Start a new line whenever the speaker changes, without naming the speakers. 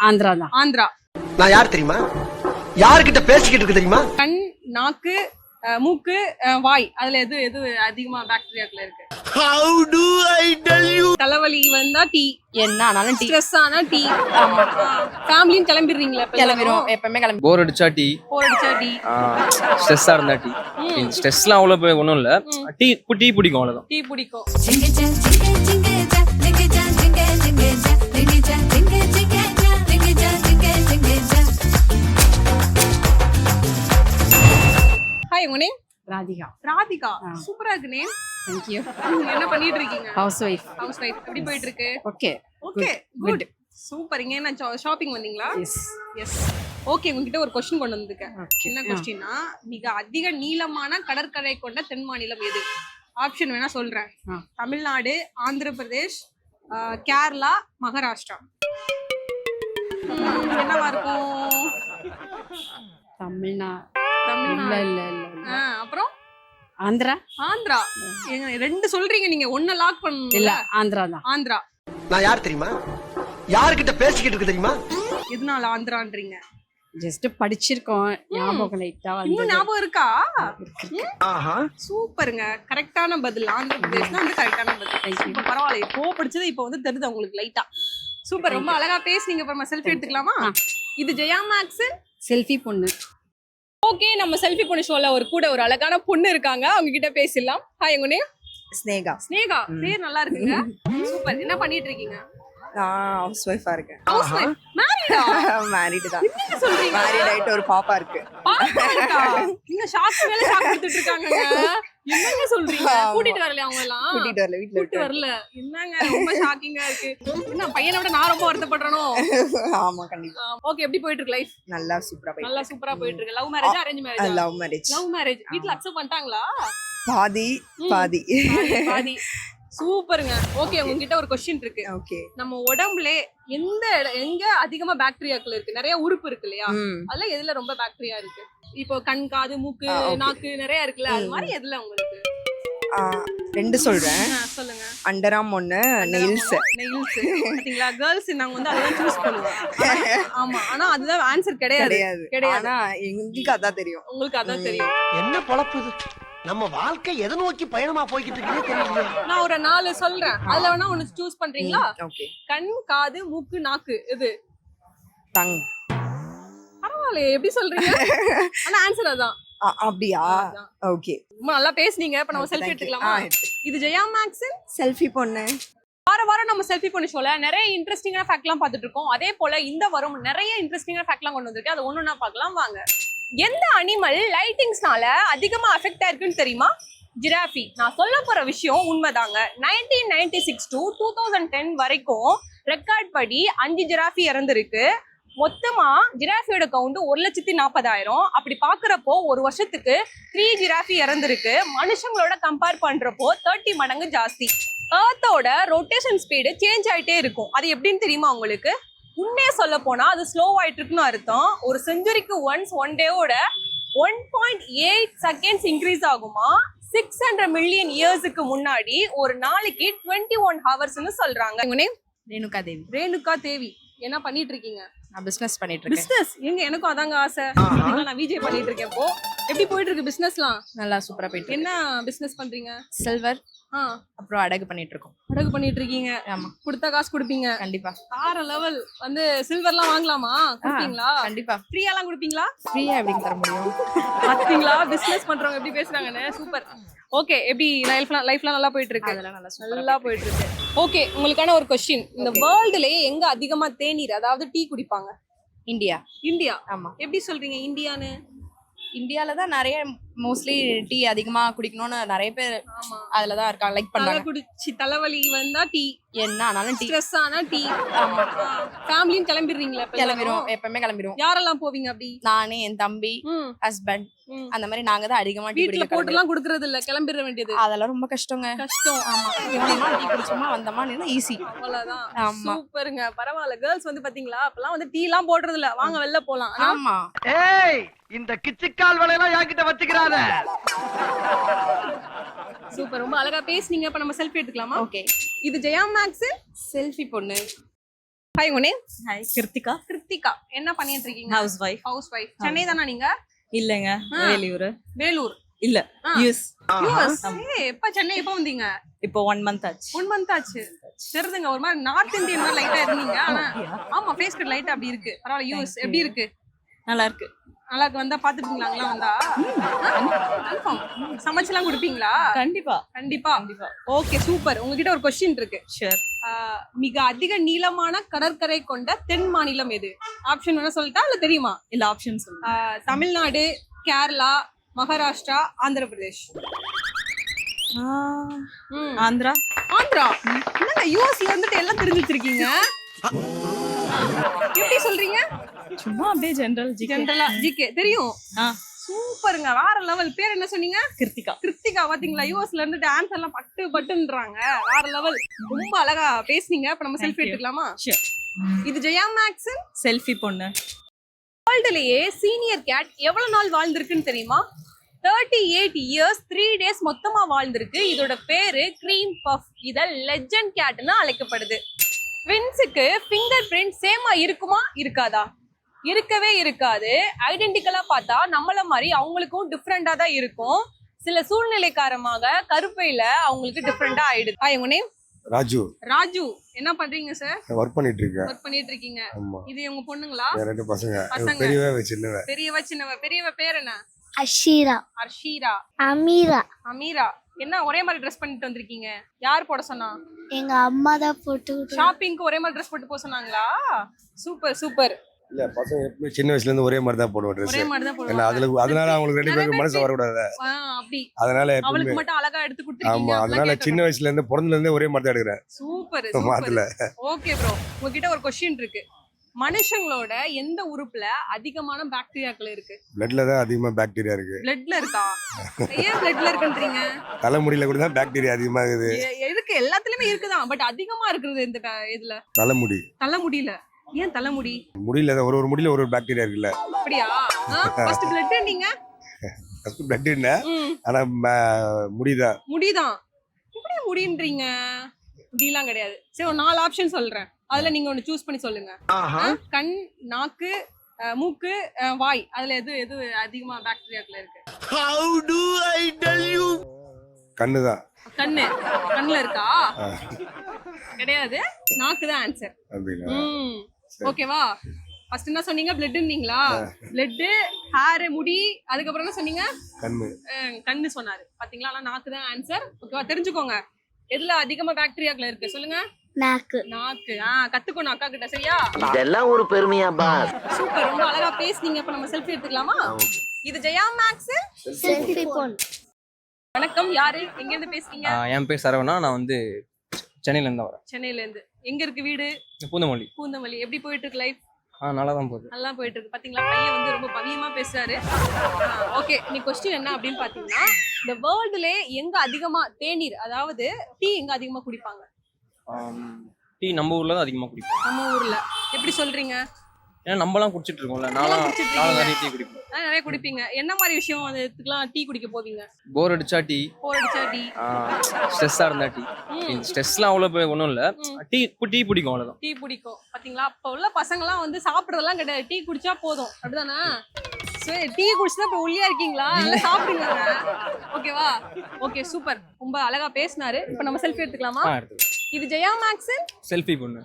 ஆந்திரா தான்.
ஆந்திரா.
நான் யார் தெரியுமா? யார்கிட்ட பேசிக்கிட்டு இருக்கு தெரியுமா?
கண், நாக்கு, மூக்கு, வாய், அதுல எது எது அதிகமா பாக்டீரியாக்குள்ள இருக்கு?
How do I tell you?
தலைவலி வந்தா டீ,
என்ன ஆனாலும் டீ.
ஸ்ட்ரெஸ் ஆனா டீ. ஆமா. ஃபேமிலின்னு கிளம்பிடுறீங்களா?
கிளம்பிரும், எப்பவுமே கிளம்பி.
போர் அடிச்சா டீ,
போர் அடிச்சா டீ,
ஸ்ட்ரெஸ்ஸா இருந்தா டீ. ஸ்ட்ரெஸ்லாம் அவ்வளவு ஒன்றும் இல்ல, டீ பிடிக்கும் அவ்வளவுதான்.
டீ பிடிக்கும். ஹாய், உங்க நேம்?
ராதிகா.
ராதிகா. சூப்பரா இருக்கு நேம்.
Thank you.
என்ன பண்ணிட்டு இருக்கீங்க?
House wife.
House wife. எப்படி போயிட்டு இருக்கு?
ஓகே.
Okay, good. சூப்பர். இங்க என்ன ஷாப்பிங் வந்தீங்களா?
எஸ்.
எஸ். ஓகே, உங்ககிட்ட ஒரு क्वेश्चन கொண்டு வந்திருக்கேன்.
Okay.
என்ன क्वेश्चनனா, மிக அதிக நீளமான கடற்கரை கொண்ட தென் மாநிலம் எது? ஆப்ஷன் வேணா சொல்றேன். தமிழ்நாடு, ஆந்திர பிரதேஷ், கேரளா, மகாராஷ்டிரா. என்னவா இருக்கும்?
தமிழ்நாடு. இல்ல.
அப்புறம்
ஆந்திரா.
ஆந்திரா. ஏங்க ரெண்டு சொல்றீங்க, நீங்க ஒண்ண லாக் பண்ணணும்.
இல்ல, ஆந்திரா தான்.
ஆந்திரா.
நான் யார் தெரியுமா? யார்கிட்ட பேசிக்கிட்டு இருக்கு தெரியுமா?
எதனால ஆந்திரான்றீங்க?
ஜஸ்ட் படிச்சிருக்கோம், ஞாபகம் லைட்டா வந்து.
இன்னும் ஞாபகம் இருக்கா?
ஆஹா.
சூப்பருங்க. கரெக்டான பதில். ஆந்திர பிரதேஷ் தான் வந்து கரெக்டான பதில். இப்ப பரவாயில்ல, இப்போ படிச்சது இப்போ வந்து தெரியுது உங்களுக்கு லைட்டா. சூப்பர், ரொம்ப அழகா பேசுனீங்க. அப்புறமா செல்ஃபி எடுத்துக்கலாமா? இது ஜெயா மேக்ஸ்
செல்ஃபி பொண்ணு.
ஓகே, நம்ம செல்ஃபி பொண்ணு ஷோல ஒரு அழகான பொண்ணு இருக்காங்க, அவங்க கிட்ட பேசிடலாம். ஹாய், உங்க நேம்?
ஸ்னேகா.
ஸ்னேகா. பேர் நல்லா இருக்குங்க. சூப்பர். என்ன பண்ணிட்டு இருக்கீங்க?
நான் ஹவுஸ் ஒய்ஃபா இருக்கேன்.
House wife. மேரிடா?
மேரிட் தான்.
என்ன சொல்றீங்க?
மேரிட் ஆயிட்டு ஒரு பாப்பா இருக்கு.
பாப்பா இருக்கா? இன்னும் ஷாக் மேல ஷாக் கொடுத்துட்டு இருக்காங்க. என்னங்க சொல்றீங்க? கூட்டிட்டு வரல அவங்க எல்லாம்?
கூட்டிட்டு வரல, வீட்ல
கூட்டிட்டு வரல. என்னங்க ரொம்ப ஷாக்கிங்கா இருக்கு. என்ன பையனை விட நான் ரொம்ப வருத்தப்படுறனோ?
ஆமா, கண்டிப்பா.
ஓகே, எப்படி போயிட்டு இருக்கு லைஃப்?
நல்லா சூப்பரா போயிட்டு.
நல்லா சூப்பரா போயிட்டு இருக்கு. Love marriage, arrange marriage?
Love marriage.
Love marriage. வீட்ல அக்செப்ட் பண்ணிட்டாங்களா?
பாதி பாதி.
பாதி. சூப்பருங்க. ஓகே, உங்ககிட்ட ஒரு क्वेश्चन இருக்கு.
ஓகே.
நம்ம உடம்புல எங்க அதிகமா பாக்டீரியாக்கள் இருக்கு? நிறைய உறுப்பு இருக்கு இல்லையா? அதுல எதுல ரொம்ப பாக்டீரியா இருக்கு? இப்போ கண், காது, மூக்கு, நாக்கு நிறைய இருக்குல்ல, அது மாதிரி எதுல உங்களுக்கு?
ரெண்டு சொல்றேன்.
சொல்லுங்க.
அண்டராம் ஒண்ணு, நெயில்ஸ்.
நெயில்ஸ். பாத்தீங்களா, गर्ल्स நாங்க வந்து அத சூஸ் பண்ணுவோம். ஆமா, ஆனா அதுதான் ஆன்சர் கிடையாது.
ஆனா எங்களுக்கு அதான் தெரியும்.
உங்களுக்கு அதான் தெரியும்.
என்ன பொழப்பு இது? நம்ம வாழ்க்கை எதை நோக்கி பயணமா போய்கிட்டு இருக்குன்னே தெரியல.
நான் ஒரு 4 சொல்றேன், அதுல வேணா ஒன்னு சூஸ் பண்றீங்களா?
ஓகே.
கண், காது, மூக்கு, நாக்கு, இது
டங்.
பரவாயில்ல, எப்படி சொல்றீங்க? ஆனா ஆன்சர் அதான்.
அப்படியா? ஓகே.
ரொம்ப நல்லா பேசுனீங்க. இப்ப நம்ம செல்ஃபி எடுத்துக்கலாமா? இது ஜெயா மேக்ஸ்
செல்ஃபி பொண்ணு.
வாரம் நம்ம செல்ஃபி பொண்ணு ஷோல நிறைய இன்ட்ரெஸ்டிங்கான ஃபேக்ட்லாம் பார்த்துட்டு இருக்கோம். அதே போல இந்த வாரம் நிறைய இன்ட்ரெஸ்டிங்கான ஃபேக்ட்லாம் கொண்டு வந்திருக்கேன். அது ஒண்ணுன்னா பார்க்கலாம் வாங்க. எந்த அனிமல் லைட்டிங்ஸ்னால அதிகமா அஃபெக்ட் ஆயிருக்குன்னு தெரியுமா? ஜிராஃபி. நான் சொல்ல போற விஷயம் உண்மைதாங்க. 1996 to 2010 வரைக்கும் ரெக்கார்ட் படி 5 ஜிராஃபி இறந்துருக்கு. மொத்தமா ஜிராஃபியோட கவுண்ட் 1,40,000. அப்படி பாக்குறப்போ ஒரு வருஷத்துக்கு 3 ஜிராஃபி இறந்துருக்கு. மனுஷங்களோட கம்பேர் பண்றப்போ 30 மடங்கு ஜாஸ்தி. எர்த்தோட ரொட்டேஷன் ஸ்பீடு சேஞ்ச் ஆயிட்டே இருக்கும். அது எப்படின்னு தெரியுமா உங்களுக்கு? உண்மையா சொல்ல போனா அது ஸ்லோ ஆயிட்டு இருக்குன்னு அர்த்தம். ஒரு செஞ்சுரிக்கு ஒன்ஸ் ஒன் டேவோட 1.8 செகண்ட்ஸ் இன்க்ரீஸ் ஆகுமா. 600 மில்லியன் இயர்ஸுக்கு முன்னாடி ஒரு நாளைக்கு 21 ஹவர்ஸ்னு சொல்றாங்க. உங்க நேம்?
ரேணுகா தேவி.
ரேணுகா தேவி. என்ன பண்ணிட்டு இருக்கீங்க?
நான் பிசினஸ் பண்ணிட்டு இருக்கேன்.
பிசினஸ்? எங்க எனக்கும் அதாங்க ஆசை. நான் விஜய் பண்ணிட்டு இருக்கேன். இப்போ எப்படி போயிட்டு இருக்கு பிசினஸ்லாம்?
நல்லா சூப்பரா போயிட்டு.
என்ன பிசினஸ் பண்றீங்க?
சில்வர், அப்புறம் அடகு பண்ணிட்டு இருக்கோம்.
அடகு பண்ணிட்டு இருக்கீங்க?
ஆமா.
கொடுத்த காசு கொடுப்பீங்க?
கண்டிப்பா.
வேற லெவல். வந்து சில்வர்லாம் வாங்கலாமா? கொடுப்பீங்களா?
கண்டிப்பா.
ஃப்ரீயாலாம் கொடுப்பீங்களா?
ஃப்ரீயா எப்படி தர முடியும்?
பாத்தீங்களா பிசினஸ் பண்றவங்க எப்படி பேசுறாங்கன்னு? சூப்பர். ஓகே, எப்படி லைஃப்லாம் நல்லா போயிட்டு இருக்கு?
அதெல்லாம்
நல்லா போயிட்டு இருக்கு. ஓகே, உங்களுக்கான ஒரு क्वेश्चन. இந்த வேர்ல்டுலயே எங்க அதிகமா தேநீர் அதாவது டீ குடிப்பாங்க?
இந்தியா.
இந்தியா.
ஆமா.
எப்படி சொல்றீங்க இந்தியான்னு?
இந்தியால தான் நிறைய மோஸ்ட்லி டீ அதிகமா குடிக்கணும்னு நிறைய பேர்
ஆமா
அதுல தான் இருக்காங்க, லைக் பண்றாங்க.
குடிச்சு தலைவலி வந்தா டீ,
என்ன ஆனாலும் டீ.
ஸ்ட்ரெஸ் ஆனா டீ.
ஆமா.
ஃபேமிலின்னு கிளம்பிடுறீங்களா?
கிளம்பிரும், எப்பவுமே கிளம்பிரும்.
யாரெல்லாம் போவீங்க அப்படி?
நானே, என் தம்பி, ஹஸ்பண்ட், அந்த மாதிரி நாங்க தான் அதிகமா டீ
வீட்ல போட்டுலாம் குடுக்கறது இல்ல, கிளம்பிட வேண்டியது.
அதெல்லாம் ரொம்ப கஷ்டங்க.
கஷ்டம்.
ஆமா. இவனமா டீ குடிச்சோமா வந்தோமா ஈஸி.
அவ்வளவுதான்.
ஆமா.
சூப்பருங்க. பரவாயில்ல. கேர்ள்ஸ் வந்து பாத்தீங்களா அப்பலாம் வந்து டீ எல்லாம் போடுறது இல்ல, வாங்க வெளில போலாம்.
ஆமா.
ஏய், இந்த கிச்சிக்கால் வலையெல்லாம் என்கிட்ட வச்சுக்கிறாத.
சூப்பர், ரொம்ப அழகா பேசுனீங்க. இப்ப நம்ம செல்ஃபி எடுத்துக்கலாமா?
ஓகே.
இது ஜெயா மேக்ஸ்
செல்ஃபி பொண்ணு.
ஹாய் உங்க நேம்?
ஹாய் கிருத்திகா.
கிருத்திகா. என்ன பண்ணிட்டு இருக்கீங்க?
House wife.
House wife. Chennai தானா நீங்க?
இல்லங்க, வேலூர்.
வேலூர்
இல்ல, யூஎஸ்.
யூஎஸ். எப்ப சென்னை எப்ப வந்தீங்க?
இப்போ 1 மந்த் ஆச்சு.
1 மந்த் ஆச்சு. தெரிதுங்க, ஒரு மாதிரி நார்த் இந்தியன் மாதிரி லைட்டா இருந்தீங்க. ஆனா ஆமா, ஃபேஸ் கட் லைட்டா அப்படி இருக்கு. பரவாயில்ல. யூஎஸ் எப்படி இருக்கு?
நல்லா இருக்கு.
நல்லா இருக்கு. வந்தா பாத்துப்பீங்களா? அங்கெல்லாம் வந்தா கன்ஃபார்ம் சமைச்செல்லாம் கொடுப்பீங்களா?
கண்டிப்பா
கண்டிப்பா. Okay, super. உங்ககிட்ட ஒரு கொஸ்டின் இருக்கு.
ஷூர்.
மிக அதிக நீளமான கடற்கரை கொண்ட தென் மாநிலம் எது? ஆப்ஷன் வேணா சொல்லட்டா இல்ல தெரியுமா?
இல்ல, ஆப்ஷன் சொல்லுங்க.
தமிழ்நாடு, கேரளா, மகாராஷ்டிரா, ஆந்திர பிரதேஷ்.
ஆந்திரா.
ஆந்திரா. என்னங்க யூஎஸ்ல இருந்துட்டு எல்லாம் தெரிஞ்சு வச்சிருக்கீங்க? எப்படி சொல்றீங்க?
சும்மா அப்படியே ஜெனரல் ஜிகே.
ஜெனரலா ஜிகே தெரியும். சூப்பருங்க, வேற லெவல். பேர் என்ன சொன்னீங்க?
கிருத்திகா.
கிருத்திகா. பாத்தீங்களா, யூஎஸ்ல இருந்துட்டு ஆன்சர் எல்லாம் பட்டு பட்டுன்றாங்க. வேற லெவல். ரொம்ப அழகா பேசுனீங்க. இப்ப நம்ம செல்ஃபி எடுத்துக்கலாமா?
ஷூர்.
இது ஜெயா மேக்ஸன்.
செல்ஃபி பொண்ணு.
வேர்ல்டுலயே சீனியர் கேட் எவ்வளவு நாள் வாழ்ந்திருக்குன்னு தெரியுமா? 38 இயர்ஸ் 3 days மொத்தமா வாழ்ந்திருக்கு. இதோட பேரு கிரீம் பஃப். இத லெஜெண்ட் கேட்னு அழைக்கப்படுது. ட்வின்ஸுக்கு ஃபிங்கர் பிரிண்ட் சேமா இருக்குமா இருக்காதா? இருக்கவே இருக்காது. ஐடென்டிக்கலா பார்த்தா நம்மள மாதிரி அவங்களுக்கும் டிஃப்ரெண்டா தான் இருக்கும். சில சூழ்நிலை காரணமாக கருப்பையில அவங்களுக்கு டிஃப்ரெண்டா ஆயிடுது. உங்க நேம்?
ராஜு.
ராஜு. என்ன பண்றீங்க சார்?
ஒர்க் பண்ணிட்டு இருக்கேன்.
ஒர்க் பண்ணிட்டு இருக்கீங்க.
ஆமா.
இது உங்க பொண்ணுங்களா?
என் 2 பசங்க.
பசங்க.
பெரியவ சின்னவ.
பெரியவ சின்னவ. பெரியவ பேர் என்ன?
அஷீரா.
அர்ஷீரா.
அமீரா.
அமீரா. என்ன ஒரே மாதிரி ட்ரெஸ் பண்ணிட்டு வந்திருக்கீங்க? யார் போட சொன்னா?
எங்க அம்மா தான் போட்டு
ஷாப்பிங்க்கு ஒரே மாதிரி ட்ரெஸ் போட்டு போக சொன்னாங்களா? Super super.
இல்ல, பசங்க எப்பவுமே சின்ன வயசுல இருந்து ஒரே மாதிரி தான் போடுவோம் ட்ரெஸ்.
ஒரே மாதிரி தான்
ஏன்னா அதனால அவங்களுக்கு 2 பேருக்கு மனசு வரக்கூடாது.
அப்படி.
அதனால
அவளுக்கு
எப்பவுமே
மட்டும் அழகா எடுத்து கொடுத்துருக்கீங்க.
ஆமா, அதனால சின்ன வயசுல இருந்து பிறந்ததுல இருந்தே ஒரே மாதிரி தான் எடுக்கிறேன்.
சூப்பர்
மாத்தல.
ஓகே ப்ரோ, உங்ககிட்ட ஒரு क्वेश्चन இருக்கு. மனுஷங்களோட எந்த உறுப்புல அதிகமான பாக்டீரியாக்கள் இருக்கு?
பிளட்ல தான் அதிகமா பாக்டீரியா இருக்கு.
பிளட்ல இருக்கா? ஏன் பிளட்ல இருக்குன்றீங்க?
தலைமுடியில கூட தான் பாக்டீரியா அதிகமா இருக்குது.
இருக்கு, எல்லாத்துலயுமே இருக்குதான். பட் அதிகமா இருக்குது இந்த இதுல.
தலைமுடி.
தலைமுடியில. ஏன் தலைமுடி?
முடியல ஒரு முடியில ஒரு பாக்டீரியா இருக்குல்ல.
அப்படியா? ஃபர்ஸ்ட் பிளட் நீங்க
ஃபர்ஸ்ட் பிளட் என்ன, ஆனா முடிதான்.
முடிதான். எப்படி முடின்றீங்க? முடியலாம் கிடையாது. சரி, ஒரு 4 ஆப்ஷன் சொல்றேன். அதுல நீங்க ஒன்னு சூஸ் பண்ணி சொல்லுங்க. கண், நாக்கு, மூக்கு, வாய். அதுல எது எது அதிகமா பாக்டீரியாக்கள் இருக்கு?
How do I tell you?
கண்ணுதான்.
கண்ணு. கண்ணுல இருக்கா? கிடையாது. நாக்கு தான் ஆன்சர்.
அப்படிங்களா?
ஓகேவா? ஃபர்ஸ்ட் என்ன சொன்னீங்க? பிளட்ன்றீங்களா? பிளட், ஹேர், முடி. அதுக்கப்புறம் என்ன சொன்னீங்க?
கண்ணு.
கண்ணு சொன்னாரு. பாத்தீங்களா? ஆனா நாக்கு தான் ஆன்சர். ஓகேவா? தெரிஞ்சுக்கோங்க. எதுல அதிகமா பாக்டீரியாக்கள் இருக்கு சொல்லுங்க.
நாக்கு.
நாக்கு. கத்துக்கணும் அக்கா கிட்ட. சரியா?
இதெல்லாம் ஒரு பெருமையா பாஸ்?
சூப்பர், ரொம்ப அழகா பேசுனீங்க. இப்ப நம்ம செல்ஃபி எடுத்துக்கலாமா? இது ஜெயா மேக்ஸ்
செல்ஃபி பொண்ணு.
வணக்கம். யாரு? எங்க இருந்து பேசுறீங்க?
என் பேர் சரவணா. நான் வந்து சென்னையில இருந்து வரேன்.
சென்னையில இருந்து. எங்க இருக்கு வீடு?
பூந்தமல்லி.
பூந்தமல்லி. எப்படி போயிட்டு இருக்கு லைஃப்?
நல்லா தான் போகுது.
நல்லா போயிட்டு இருக்கு. பாத்தீங்களா, பையன் வந்து ரொம்ப பவியமா பேசுறாரு. ஓகே, நீ क्वेश्चन என்ன அப்படின்னு பாத்தீங்கன்னா, இந்த வேர்ல்டுல எங்க அதிகமா தேநீர், அதாவது டீ எங்க அதிகமா குடிப்பாங்க?
டீ நம்ம ஊர்ல தான் அதிகமா குடிப்போம்.
நம்ம ஊர்ல. எப்படி சொல்றீங்க?
ஏன்னா நம்மலாம் குடிச்சிட்டு இருக்கோம்ல. நானும் நிறைய டீ குடிப்பேன்.
நிறைய குடிப்பீங்க. என்ன மாதிரி விஷயம் அதுக்கெல்லாம் டீ குடிக்க போவீங்க?
போர் அடிச்சா டீ.
போர் அடிச்சா டீ.
ஸ்ட்ரெஸ்ஸா இருந்தா டீ. ஸ்ட்ரெஸ்லாம் அவ்வளவு ஒன்றும் இல்ல. டீ பிடிக்கும், அவ்வளவுதான்.
டீ பிடிக்கும். பாத்தீங்களா, அப்ப உள்ள பசங்கலாம் வந்து சாப்பிடுறதெல்லாம் கிடையாது. டீ குடிச்சா போதும். அப்படிதானே? சரி, டீ குடிச்சுதான் இப்ப ஒல்லியா இருக்கீங்களா? நல்லா சாப்பிடுங்க. ஓகேவா? Okay, super. ரொம்ப அழகா பேசினாரு. இப்ப நம்ம செல்ஃபி எடுத்துக்கலாமா?
எடுத்துக்கலாம்.
இது ஜெயா மேக்ஸன்
செல்ஃபி பொண்ணு.